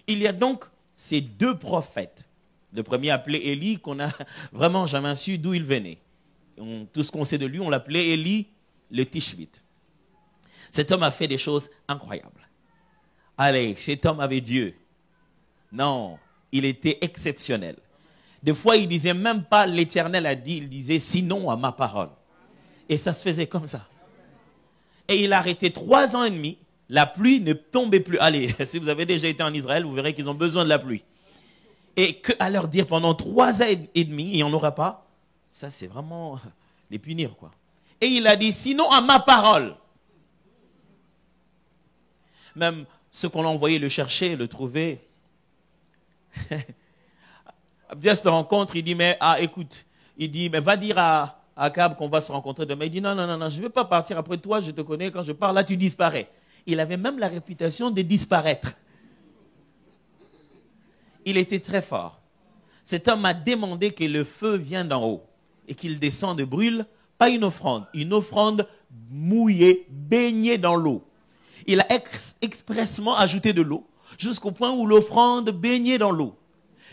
Il y a donc ces deux prophètes. Le premier appelé Élie, qu'on n'a vraiment jamais su d'où il venait. Tout ce qu'on sait de lui, on l'appelait Élie le Tishbite. Cet homme a fait des choses incroyables. Allez, cet homme avait Dieu. Non, il était exceptionnel. Des fois, il ne disait même pas l'Éternel a dit, il disait sinon à ma parole. Et ça se faisait comme ça. Et il a arrêté 3 ans et demi. La pluie ne tombait plus. Allez, si vous avez déjà été en Israël, vous verrez qu'ils ont besoin de la pluie. Et qu'à leur dire pendant 3 ans et demi, il n'y en aura pas, ça c'est vraiment les punir, quoi. Et il a dit, sinon à ma parole. Même ceux qu'on a envoyé le chercher, le trouver. Abdias le rencontre, il dit, mais écoute, il dit, mais va dire à Akab qu'on va se rencontrer demain. Il dit, non, je ne vais pas partir après toi, je te connais, quand je pars là, tu disparais. Il avait même la réputation de disparaître. Il était très fort. Cet homme a demandé que le feu vienne d'en haut et qu'il descende et brûle, pas une offrande mouillée, baignée dans l'eau. Il a expressement ajouté de l'eau jusqu'au point où l'offrande baignait dans l'eau.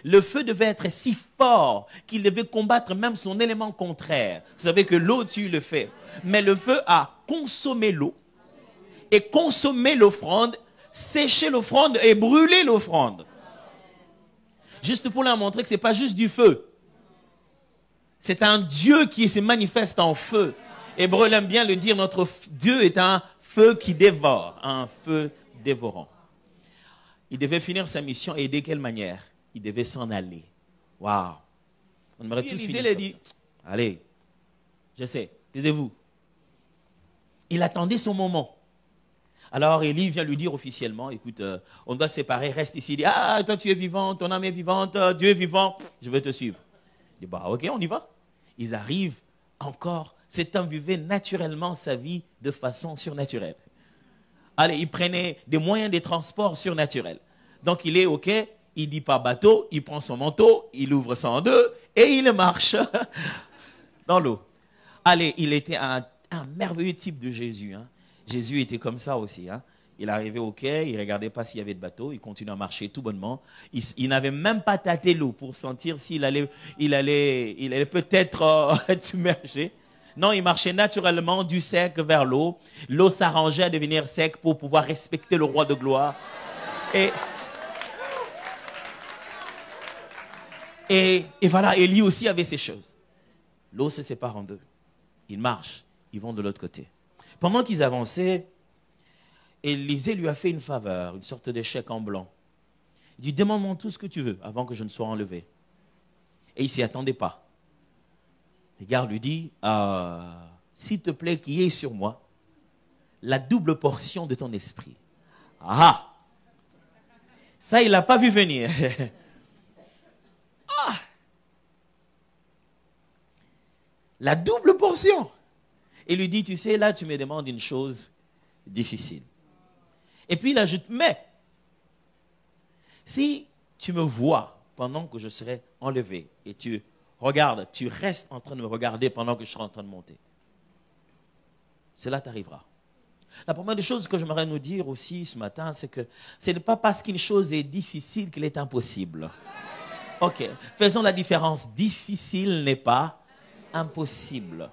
Le feu devait être si fort qu'il devait combattre même son élément contraire. Vous savez que l'eau tue le feu. Mais le feu a consommé l'eau et consommé l'offrande, séché l'offrande et brûlé l'offrande. Juste pour leur montrer que ce n'est pas juste du feu. C'est un Dieu qui se manifeste en feu. Hébreu aime bien le dire, notre Dieu est un feu qui dévore, un feu dévorant. Il devait finir sa mission et de quelle manière? Il devait s'en aller. Waouh! On aimerait tous finir. Il a dit, allez, je sais, taisez-vous. Il attendait son moment. Alors Élie vient lui dire officiellement, écoute, on doit se séparer, reste ici. Il dit, toi tu es vivant, ton âme est vivante, Dieu est vivant, je vais te suivre. Il dit, ok, on y va. Ils arrivent encore. Cet homme vivait naturellement sa vie de façon surnaturelle. Allez, il prenait des moyens de transport surnaturels. Donc il est ok, il dit pas bateau, il prend son manteau, il ouvre ça en deux et il marche dans l'eau. Allez, il était un merveilleux type de Jésus. Hein. Jésus était comme ça aussi. Hein. Il arrivait au quai, il ne regardait pas s'il y avait de bateau, il continuait à marcher tout bonnement. Il n'avait même pas tâté l'eau pour sentir s'il allait peut-être submerger. Non, il marchait naturellement du sec vers l'eau. L'eau s'arrangeait à devenir sec pour pouvoir respecter le roi de gloire. Et voilà, Élie aussi avait ces choses. L'eau se sépare en deux. Ils marchent, ils vont de l'autre côté. Pendant qu'ils avançaient, Élisée lui a fait une faveur, une sorte de chèque en blanc. Il dit, demande-moi tout ce que tu veux avant que je ne sois enlevé. Et il ne s'y attendait pas. Le gars lui dit, s'il te plaît, qu'il y ait sur moi la double portion de ton esprit. Ça, il ne l'a pas vu venir. La double portion. Il lui dit, tu sais, là, tu me demandes une chose difficile. Et puis il ajoute, mais si tu me vois pendant que je serai enlevé et tu regardes, tu restes en train de me regarder pendant que je serai en train de monter, cela t'arrivera. La première des choses que j'aimerais nous dire aussi ce matin, c'est que ce n'est pas parce qu'une chose est difficile qu'elle est impossible. Ok, faisons la différence. Difficile n'est pas impossible.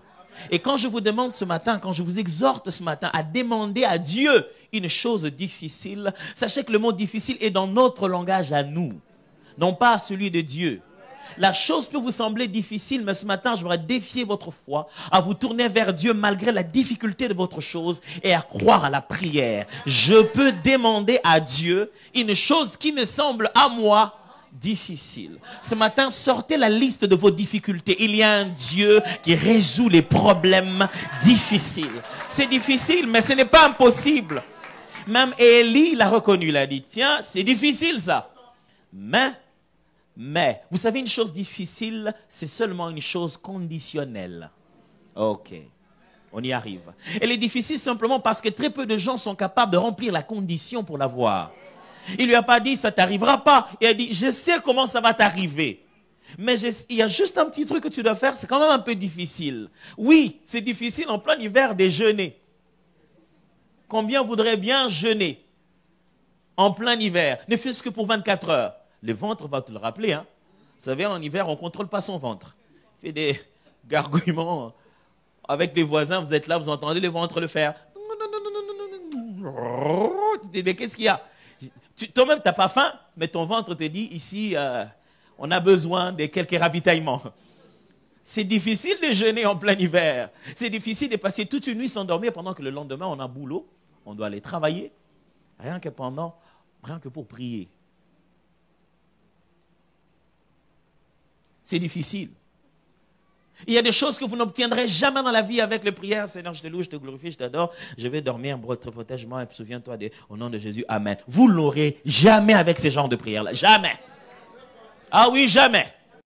Et quand je vous demande ce matin, quand je vous exhorte ce matin à demander à Dieu une chose difficile, sachez que le mot difficile est dans notre langage à nous, non pas celui de Dieu. La chose peut vous sembler difficile, mais ce matin, je voudrais défier votre foi à vous tourner vers Dieu malgré la difficulté de votre chose et à croire à la prière. Je peux demander à Dieu une chose qui me semble à moi difficile. Ce matin, sortez la liste de vos difficultés. Il y a un Dieu qui résout les problèmes difficiles. C'est difficile, mais ce n'est pas impossible. Même Élie l'a reconnu, il a dit, tiens, c'est difficile ça. Mais, vous savez, une chose difficile, c'est seulement une chose conditionnelle. Ok, on y arrive. Elle est difficile simplement parce que très peu de gens sont capables de remplir la condition pour l'avoir. Il lui a pas dit, ça t'arrivera pas. Il a dit, je sais comment ça va t'arriver. Mais il y a juste un petit truc que tu dois faire, c'est quand même un peu difficile. Oui, c'est difficile en plein hiver de jeûner. Combien voudraient bien jeûner? en plein hiver, ne fût-ce que pour 24 heures. Le ventre va te le rappeler. Hein. Vous savez, en hiver, on ne contrôle pas son ventre. Il fait des gargouillements avec des voisins. Vous êtes là, vous entendez le ventre le faire. Tu te dis, mais qu'est-ce qu'il y a? Toi-même, tu n'as pas faim, mais ton ventre te dit, ici, on a besoin de quelques ravitaillements. C'est difficile de jeûner en plein hiver. C'est difficile de passer toute une nuit sans dormir pendant que le lendemain, on a boulot. On doit aller travailler. Rien que pour prier. C'est difficile. Il y a des choses que vous n'obtiendrez jamais dans la vie avec les prières. Seigneur, je te loue, je te glorifie, je t'adore. Je vais dormir, protège-moi, souviens-toi au nom de Jésus. Amen. Vous ne l'aurez jamais avec ce genre de prières-là. Jamais. Ah oui, jamais.